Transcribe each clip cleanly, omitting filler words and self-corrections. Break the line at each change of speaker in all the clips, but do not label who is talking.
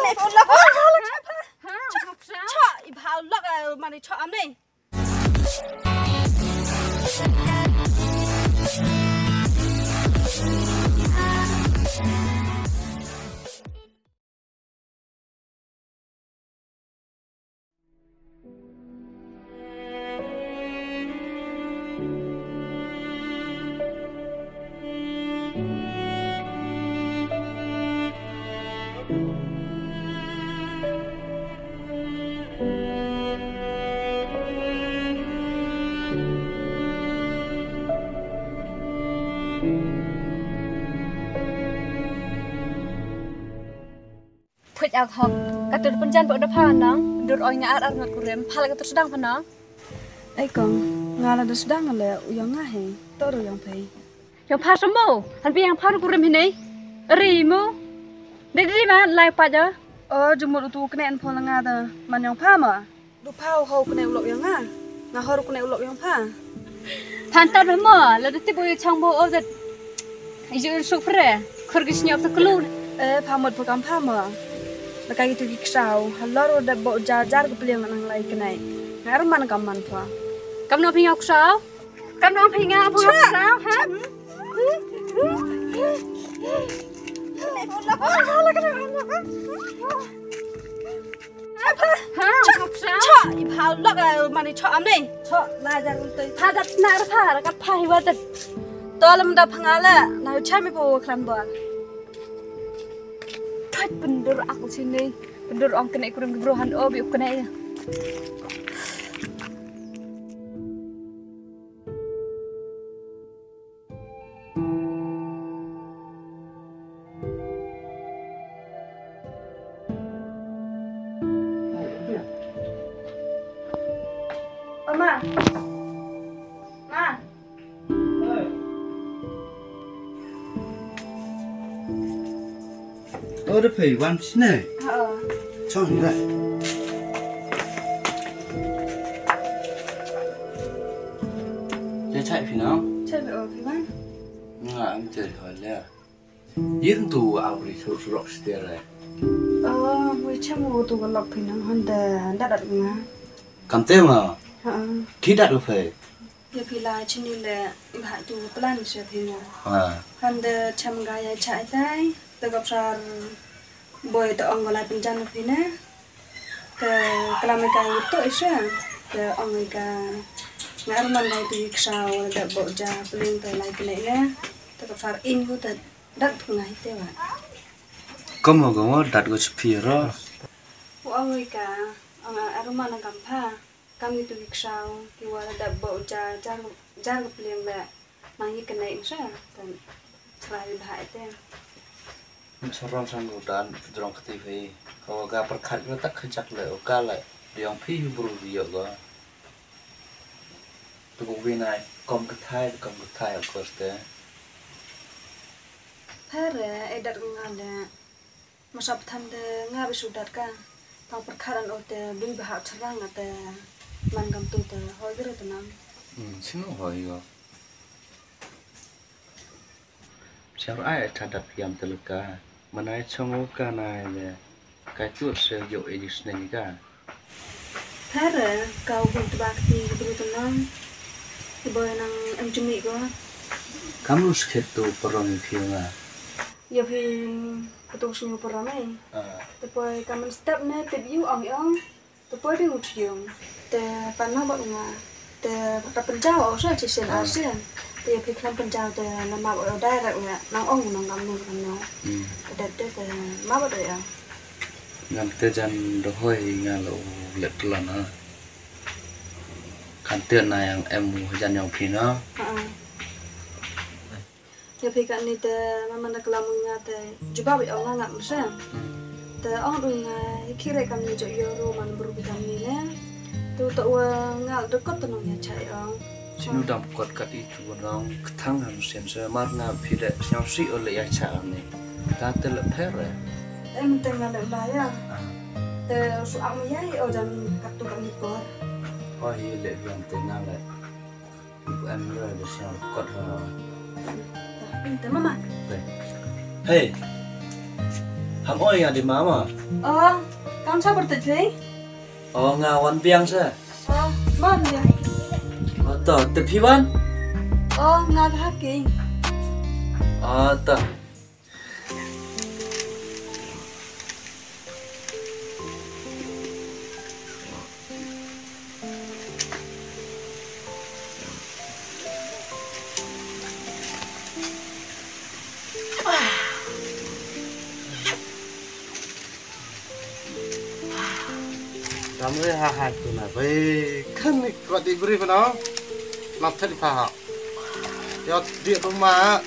này con lắc chọi vào lắc mà này chọi ấm đi Put out hot. Kata penjan buat depan nang. Dur oi ngat ar ngat kurem. Pala kata sedang panang.
Ai kong ngala dah sedang le uyang ngahe. Toru yang pai.
Yang pas semua. Han pi yang pas kurem ini. Rimu. Dedi ma lai pa ja.
Jumur tu kena en pon ngada. Man yang pa ma. Du pau ho kena ulok yang nga. Nga ho kena ulok yang pa.
Han ta ma. La deti boy chang bo o zat. Ijo sok pre. Khurgisnya op taklu.
Pa mod program pa ma. Lakai itu kiksau, halor udah bawa jajar ke pilihan nang lai kenai. Ngar man kaman pa.
Kam no pingau ksau? Kam no pingau apa ksau? Ha? Chọ, phao lắc mà chọ ấm đi.
Chọ, lai jar untuk.
Pha đặt nar pha, kat pha hiwa đặt.
Tolong dah pengala, nah cai me po kelambuan.
Bener aku sini, bener orang kena kurang gebrohan biuk kena ya.
Mama, ma.
Tôi đã phải quan xin này. Cho như vậy. Để chạy phi nào?
Chạy về ở phi bán.
Em chơi hỏi lẽ. Yên tù ảo đi sâu sâu stia này.
Với chăm ngô tù còn lọc phi nào hơn đã đặt ngã.
Cảm tên mà. Khi đặt được phải.
Giờ phi là trên đi là im hại tù plan sẽ phi nào. Hơn chăm gái chạy tay. Tôi gặp ra boy to ông lại penjan phi nè. Kalau mereka itu isya, orang mereka ngar mandai tu iksau, dah boja peling tu lagi kena ni, tetap sar in tu dah ngai tu lah.
Kamu dat go sepiro?
Orang mereka, orang mana kampa, kami tu iksau, kiwa dah boja jar peling lah, mangi kena isya, dan selalu bahaya tu.
Seorang sanggup dan dorong ke TV. Kalau gak perkat itu tak kejak le, oka le. Dia pi buru dia go. Tu binai kom ketai of course deh.
Pere edat ngada. Masa petanda ngabi sudat kan. Tang perkaran ote bui bahak cerang ate man gam tu te hoi geru tenang.
Sino hoi go. Siapa ai terhadap yang terluka? Mana congok kanai le. Cái chuột sẽ dội đi SNGi cả.
Pere kau buntu bakti geru tenang. Ibu nang em cumi ko.
Kamu sakit tu perang film ah?
Ya phi betul semua peramai. Tapi kamu step ne tebiu ang tapi dia ujian. Te panah buat ngah. Te pada penjau orang cisen ASEAN. Te phi kelam penjau te nama buat daerah ngah. Nang ong nang kamu kamu. Te ma buat ya.
Ngam tejan dohoi ngalo let lana. Kan tian na yang emu jan yang pina.
Ya phi kan ni te mama nak kelamu ngate juga bi orang ngak mesen. Te orang tu ngai kira kami jo euro man beru kami ne. Tu tak wa ngak dekat tu nang ya cai orang.
Sinu dam kot kat itu orang ketang ham sen se mar na phi de siang si ole ya cha ni. Ta te le pere.
Em tengah le ya. Te su am ya o jam kat tu kami ko.
Oh iya le yang tengah le. Ibu em le de siang kot ha.
Te mama.
Baik. Hei, ham oi yang di mama.
Kamu sabar tadi.
Oh, ngawan biang sa.
Mana ya?
Oh, toh, tepiwan.
Nggak haki.
Oh, toh.
Kamu hahai tu na, baik kan kuat diberi mana? Nak cari faham. Ya dia rumah,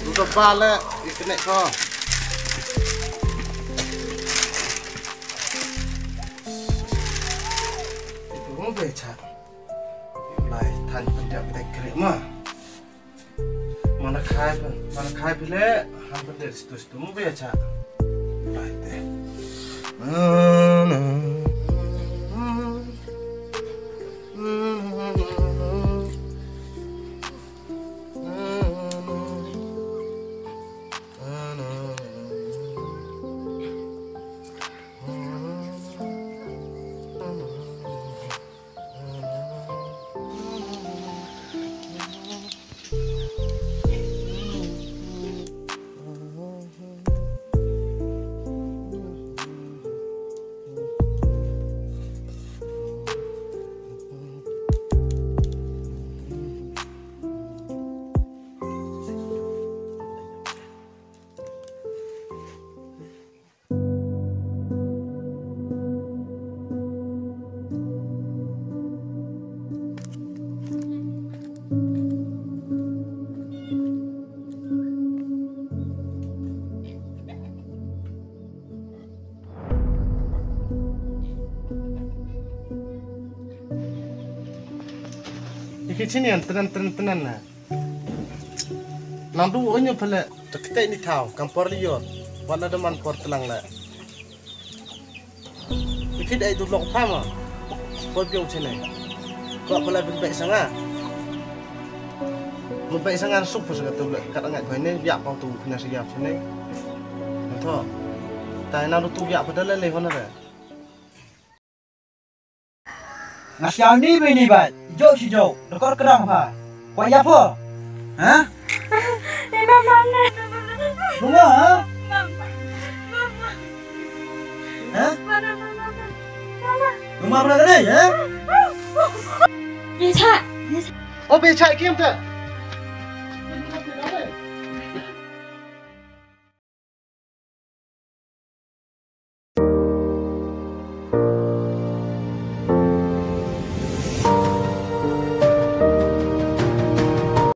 duduk balik, ikan kau. Itu mau beca. Mulai tanya penjak kita kerja mah. Mana kai pilih, hampir dari situ mau beca. Baik deh. Sini yang tenan na. Nang dua onyo pala kita ini tahu kampor liot. Wala deman por telang la. Ikit ai dulok pama. Por biong sini. Kau pala baik sangat. Baik sangat sup sangat tu kat angat kau ini biak kau tu punya siap sini. Betul. Tai nang tu biak padahal le hona re.
Nasiam ni bini bat, jauh si jauh, dekor kerang apa? Kau apa? Hah?
Mama.
Bunga, ha? Hah? Bunga berada ni, ya?
Beca.
Oh beca kim tu?